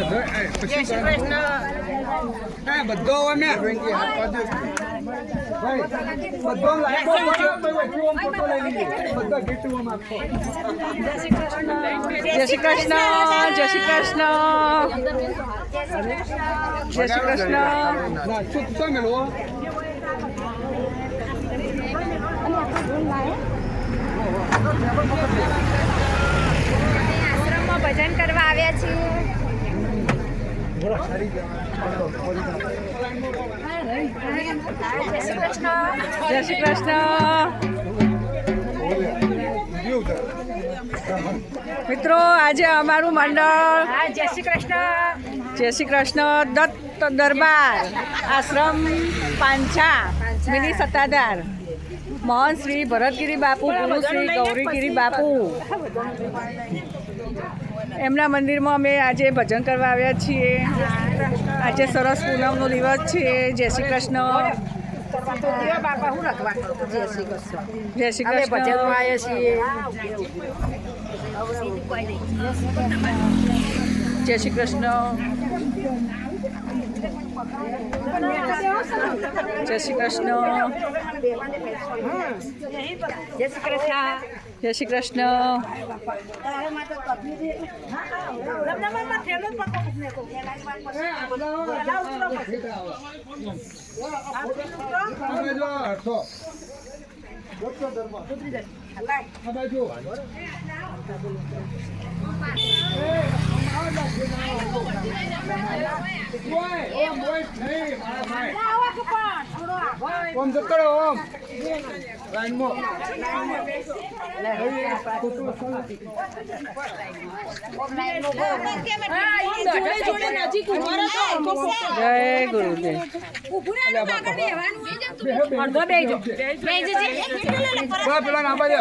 જય શ્રી કૃષ્ણ. હા બધો અમે બધો જય શ્રી કૃષ્ણ. જય શ્રી કૃષ્ણ. જય શ્રી કૃષ્ણ. ચૂપ મેળવો આશ્રમમાં ભજન કરવા આવ્યા છીએ. જય શ્રી કૃષ્ણ. જય શ્રી કૃષ્ણ. મિત્રો આજે અમારું મંડળ જય શ્રી કૃષ્ણ. જય શ્રી કૃષ્ણ દત્ત દરબાર આશ્રમ પાંછા મિની સત્તાધાર મહંત શ્રી ભરતગીરી બાપુ ગુરુ શ્રી ગૌરીગીરી બાપુ એમના મંદિરમાં અમે આજે ભજન કરવા આવ્યા છીએ. આજે સરસ પૂનમનો દિવસ છે. જય શ્રી કૃષ્ણ. બાપા હું રખવા જય શ્રી કૃષ્ણ. જય શ્રી અમે કૃષ્ણ. ભજનમાં આવ્યા છીએ. જય શ્રી કૃષ્ણ. જય શ્રી કૃષ્ણ. જય શ્રી કૃષ્ણ. જય શ્રી કૃષ્ણ. ઓમ જતો ઓમ લાઈનમાં જય ગુરુદેવ. પેલા ના બાજુ